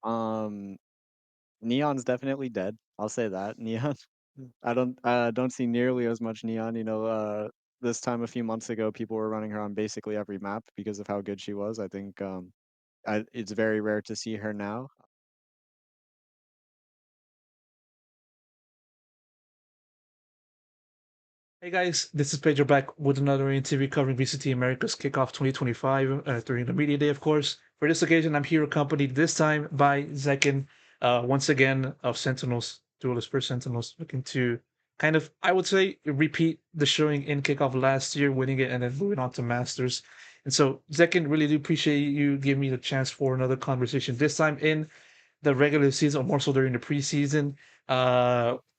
Um, Neon's definitely dead. I'll say that. Neon. I don't see nearly as much Neon. This time a few months ago, people were running her on basically every map because of how good she was. I think it's very rare to see her now. Hey guys, this is Pedro back with another interview covering VCT Americas KICKOFF 2025 during the media day, of course. For this occasion, I'm here accompanied this time by Zekken, once again of Sentinels, Duelist for Sentinels, looking to kind of, I would say, repeat the showing in KICKOFF last year, winning it and then moving on to Masters. And so, Zekken, really do appreciate you giving me the chance for another conversation. This time in the regular season, or more so during the preseason.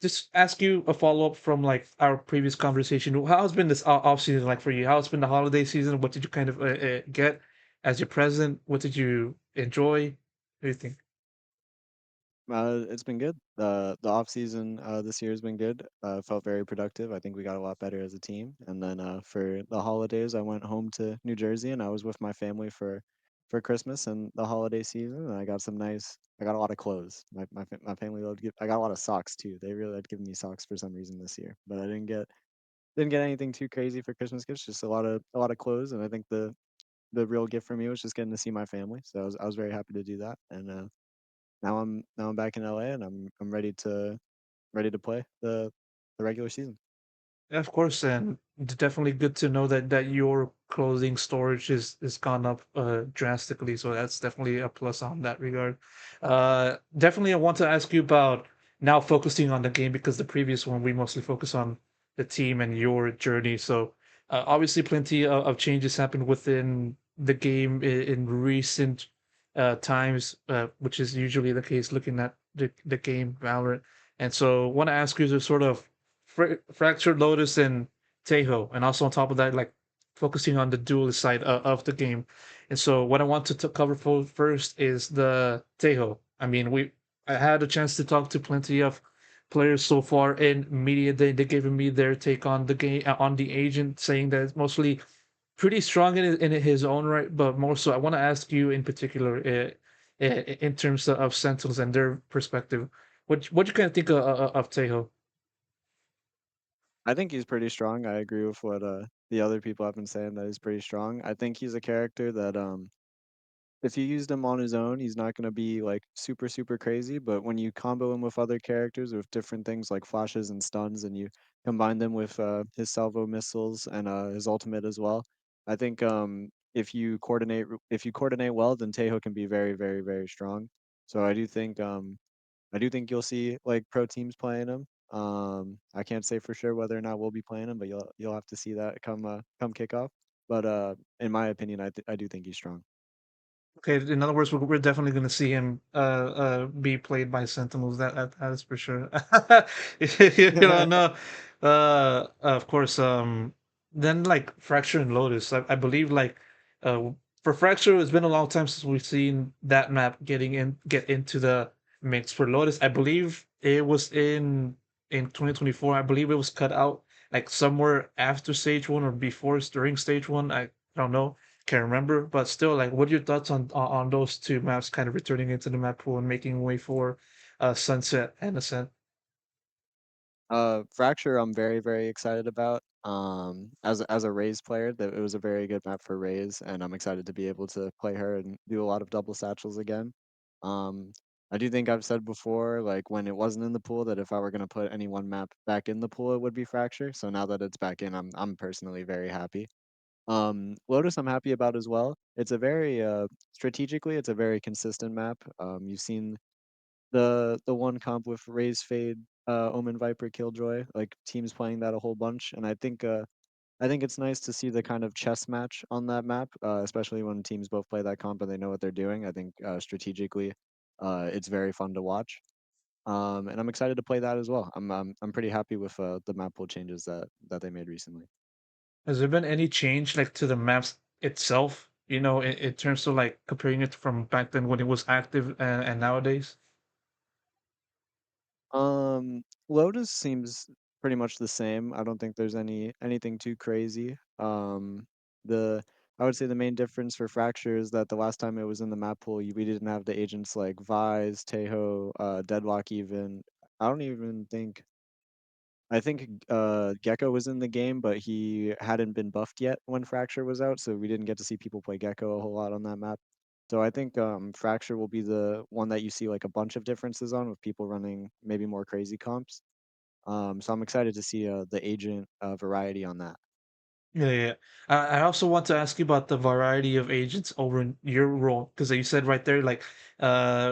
Just ask you a follow up from like our previous conversation. How's been this off season like for you? How's been the holiday season? What did you kind of get as your present? What did you enjoy? What do you think? It's been good. The off season this year has been good. Felt very productive. I think we got a lot better as a team. And then for the holidays, I went home to New Jersey and I was with my family for Christmas and the holiday season. And I got some nice. I got a lot of clothes. My family loved. I got a lot of socks too. They really had given me socks for some reason this year, but I didn't get anything too crazy for Christmas gifts. Just a lot of clothes. And I think the real gift for me was just getting to see my family. So I was very happy to do that. And now I'm back in LA and I'm ready to play the regular season. Yeah, of course, and definitely good to know that your clothing storage is gone up drastically. So that's definitely a plus on that regard. Definitely, I want to ask you about now focusing on the game because the previous one we mostly focus on the team and your journey. So obviously, plenty of changes happened within the game in recent times, which is usually the case looking at the game Valorant. And so, want to ask you to sort of fractured Lotus and Tejo, and also on top of that, like focusing on the duelist side of the game. And so, what I want to cover first is the Tejo. I mean, I had a chance to talk to plenty of players so far in media. They given me their take on the game, on the agent, saying that it's mostly pretty strong in his own right, but more so, I want to ask you in particular, in terms of Sentinels and their perspective, what you kind of think of Tejo? I think he's pretty strong. I agree with what the other people have been saying that he's pretty strong. I think he's a character that if you used him on his own, he's not going to be like super super crazy, but when you combo him with other characters with different things like flashes and stuns and you combine them with his salvo missiles and his ultimate as well, I think if you coordinate well, then Tejo can be very very very strong. So I do think you'll see like pro teams playing him. I can't say for sure whether or not we'll be playing him, but you'll have to see that come kickoff. But in my opinion, I do think he's strong. Okay, in other words, we're definitely going to see him be played by Sentinels. That is for sure. You know, no, of course. Then like Fracture and Lotus, I believe like uh, for Fracture, it's been a long time since we've seen that map get into the mix. For Lotus, I believe it was in 2024. I believe it was cut out like somewhere after stage one or before during stage one. I don't know, can't remember, but still, like, what are your thoughts on those two maps kind of returning into the map pool and making way for Sunset and Ascent? Fracture, I'm very, very excited about. As a Raze player, that it was a very good map for Raze, and I'm excited to be able to play her and do a lot of double satchels again. Um, I do think I've said before, like when it wasn't in the pool, that if I were gonna put any one map back in the pool, it would be Fracture. So now that it's back in, I'm personally very happy. Lotus, I'm happy about as well. It's a very strategically, it's a very consistent map. You've seen the one comp with Raise Fade, Omen Viper Killjoy, like teams playing that a whole bunch, and I think it's nice to see the kind of chess match on that map, especially when teams both play that comp and they know what they're doing. I think strategically, it's very fun to watch, and I'm excited to play that as well. I'm pretty happy with the map pool changes that they made recently. Has there been any change like to the maps itself? You know, in terms of like comparing it from back then when it was active and nowadays. Lotus seems pretty much the same. I don't think there's anything too crazy. The I would say the main difference for Fracture is that the last time it was in the map pool, we didn't have the agents like Vise, Tejo, Deadlock even. I don't even think I think Gecko was in the game, but he hadn't been buffed yet when Fracture was out, so we didn't get to see people play Gecko a whole lot on that map. So I think Fracture will be the one that you see like a bunch of differences on with people running maybe more crazy comps. So I'm excited to see the agent variety on that. Yeah, yeah. I also want to ask you about the variety of agents over in your role because you said right there, like,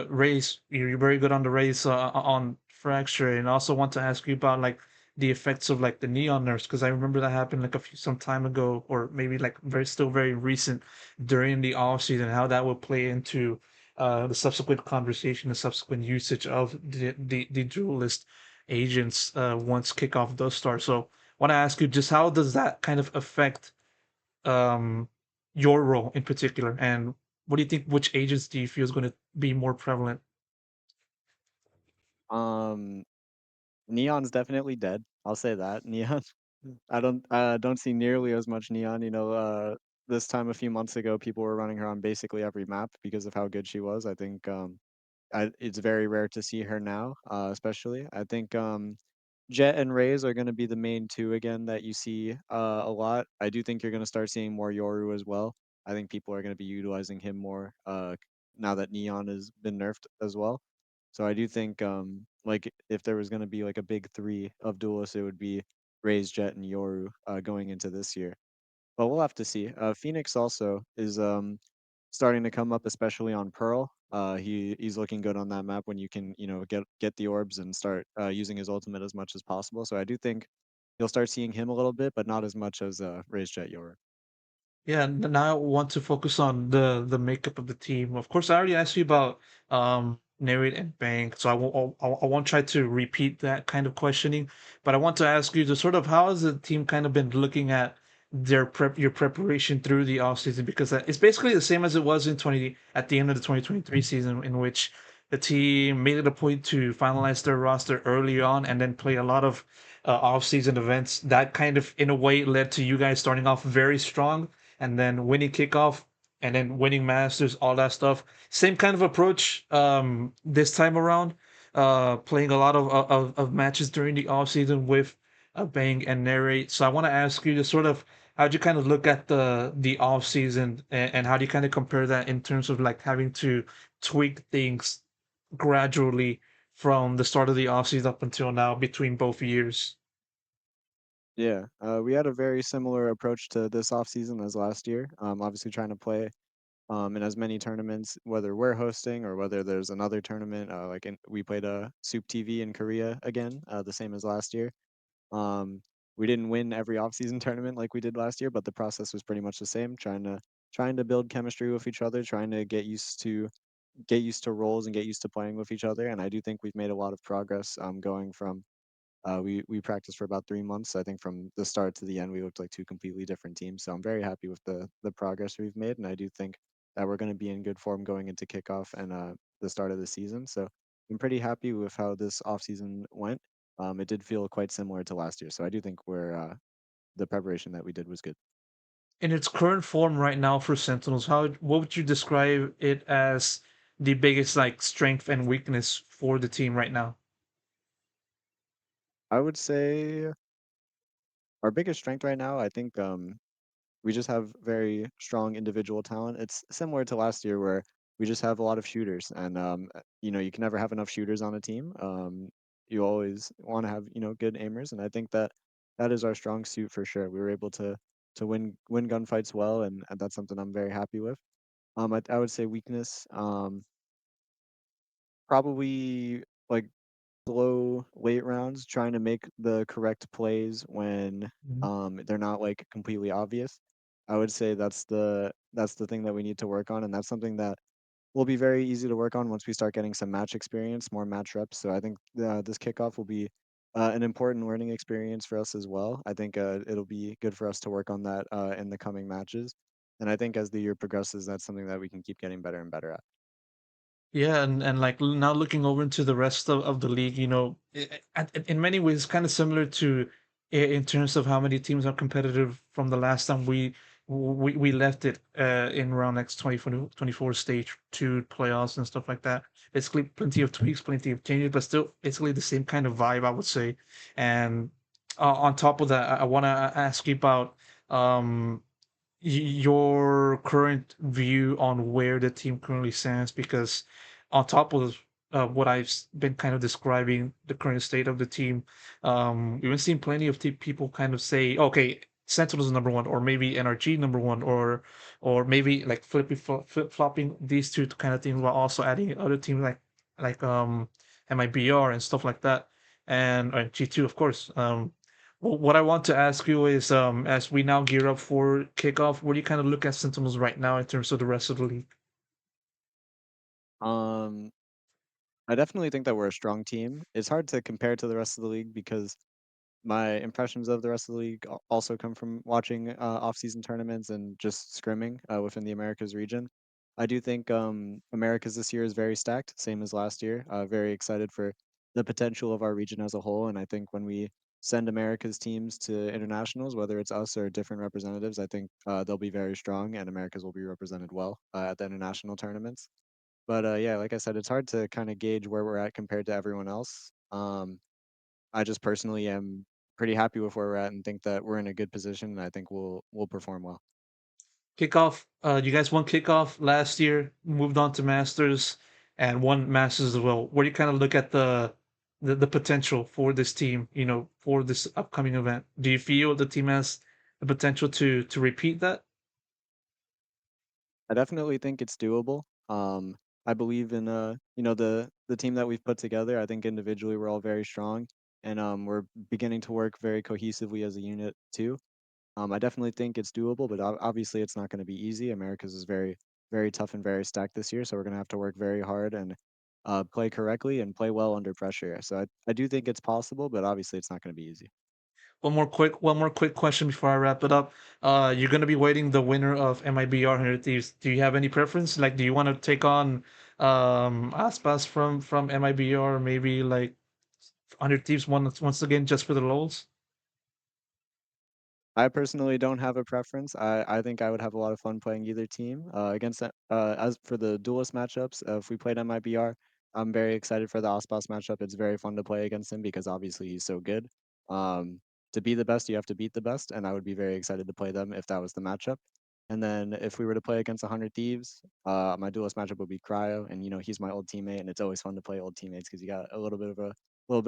race. You're very good on the race on fracture, and I also want to ask you about like the effects of like the neon nurse because I remember that happened like a few some time ago, or maybe like very recent during the off season. How that would play into the subsequent conversation, the subsequent usage of the duelist agents once kickoff does start. So want to ask you just how does that kind of affect um, your role in particular, and what do you think? Which agents do you feel is going to be more prevalent? Um, Neon's definitely dead. I'll say that. Neon, I don't see nearly as much Neon. This time a few months ago, people were running her on basically every map because of how good she was. I think it's very rare to see her now, especially. I think Jet and Raze are going to be the main two again that you see a lot. I do think you're going to start seeing more Yoru as well. I think people are going to be utilizing him more now that Neon has been nerfed as well. So I do think like if there was going to be like a big three of duelists, it would be Raze, Jet, and Yoru going into this year. But we'll have to see. Phoenix also is starting to come up, especially on Pearl. He's looking good on that map when you can get the orbs and start using his ultimate as much as possible. So I do think you'll start seeing him a little bit, but not as much as Raze Jet Yoru. Yeah, now I want to focus on the makeup of the team. Of course, I already asked you about Narrate and Bank, so I won't try to repeat that kind of questioning, but I want to ask you the sort of how has the team kind of been looking at your preparation through the off season because it's basically the same as it was in 20 at the end of the 2023 season in which the team made it a point to finalize their roster early on and then play a lot of off-season events. That kind of, in a way, led to you guys starting off very strong and then winning kickoff and then winning masters, all that stuff. Same kind of approach this time around. Playing a lot of matches during the off season with Bang and Narrate. So I want to ask you to sort of how do you kind of look at the off season and how do you kind of compare that in terms of like having to tweak things gradually from the start of the off season up until now between both years? Yeah, we had a very similar approach to this off season as last year. Obviously trying to play in as many tournaments, whether we're hosting or whether there's another tournament. We played a Soup TV in Korea again, the same as last year. Um, we didn't win every off-season tournament like we did last year, but the process was pretty much the same. Trying to build chemistry with each other, trying to get used to roles and get used to playing with each other. And I do think we've made a lot of progress. Going from we practiced for about 3 months. I think from the start to the end, we looked like two completely different teams. So I'm very happy with the progress we've made, and I do think that we're going to be in good form going into kickoff and the start of the season. So I'm pretty happy with how this offseason went. It did feel quite similar to last year, so I do think the preparation that we did was good. In its current form right now for Sentinels, how what would you describe it as the biggest like strength and weakness for the team right now? I would say our biggest strength right now, I think we just have very strong individual talent. It's similar to last year where we just have a lot of shooters, and you can never have enough shooters on a team. You always want to have good aimers, and I think that that is our strong suit for sure. We were able to win gunfights well, and that's something I'm very happy with. I would say weakness, probably like slow late rounds, trying to make the correct plays when Mhm. they're not like completely obvious. I would say that's the thing that we need to work on, and that's something that will be very easy to work on once we start getting some match experience, more match reps. So I think this kickoff will be an important learning experience for us as well. I think it'll be good for us to work on that in the coming matches, and I think as the year progresses, that's something that we can keep getting better and better at. Yeah, and like now looking over into the rest of the league, in many ways, kind of similar to in terms of how many teams are competitive from the last time we we left it in around next 2024 stage two playoffs and stuff like that. Basically, plenty of tweaks, plenty of changes, but still basically the same kind of vibe, I would say. And on top of that, I want to ask you about um, your current view on where the team currently stands, because on top of what I've been kind of describing the current state of the team, we've been seeing plenty of people kind of say, okay, Sentinels is number one, or maybe NRG number one, or maybe like flip flopping these two kind of things while also adding other teams like MIBR and stuff like that, and G2 of course. Well, what I want to ask you is, as we now gear up for kickoff, where do you kind of look at Sentinels right now in terms of the rest of the league? Um, I definitely think that we're a strong team. It's hard to compare to the rest of the league because my impressions of the rest of the league also come from watching off-season tournaments and just scrimming within the Americas region. I do think Americas this year is very stacked, same as last year. Very excited for the potential of our region as a whole, and I think when we send Americas teams to internationals, whether it's us or different representatives, I think they'll be very strong, and Americas will be represented well at the international tournaments. But yeah, like I said, it's hard to kind of gauge where we're at compared to everyone else. I just personally am pretty happy with where we're at and think that we're in a good position, and I think we'll perform well. Kickoff, you guys won kickoff last year, moved on to Masters, and won Masters as well. Where do you kind of look at the potential for this team, for this upcoming event? Do you feel the team has the potential to repeat that? I definitely think it's doable. I believe in the team that we've put together. I think individually we're all very strong, and we're beginning to work very cohesively as a unit too. I definitely think it's doable, but obviously it's not going to be easy. America's is very tough and very stacked this year, so we're going to have to work very hard and play correctly and play well under pressure. So I do think it's possible, but obviously it's not going to be easy. One more quick question before I wrap it up. You're gonna be waiting the winner of MIBR 100 Thieves. Do you have any preference? Like, do you want to take on Aspas from MIBR, or maybe like 100 Thieves once again just for the lols? I personally don't have a preference. I think I would have a lot of fun playing either team. Against as for the duelist matchups, if we played MIBR, I'm very excited for the Ospas matchup. It's very fun to play against him because obviously he's so good. Um, to be the best, you have to beat the best, and I would be very excited to play them if that was the matchup. And then if we were to play against 100 Thieves, my duelist matchup would be Cryo, and he's my old teammate, and it's always fun to play old teammates because you got a little bit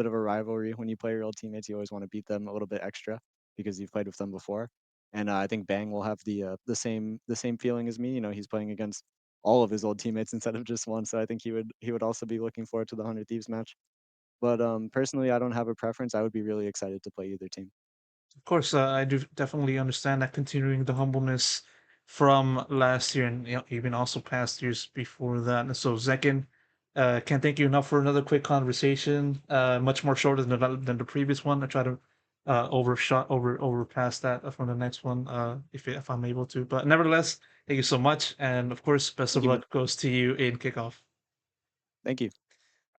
of a rivalry when you play your old teammates. You always want to beat them a little bit extra because you've played with them before. And I think Bang will have the same feeling as me. He's playing against all of his old teammates instead of just one. So I think he would also be looking forward to the 100 Thieves match. But personally, I don't have a preference. I would be really excited to play either team. Of course, I do definitely understand that, continuing the humbleness from last year and even also past years before that. And so, Zekken, can't thank you enough for another quick conversation. Much more shorter than the previous one. I try to overpass that from the next one, if I'm able to. But nevertheless, thank you so much, and of course, best Thank of you, man. luck goes to you in kickoff. Thank you.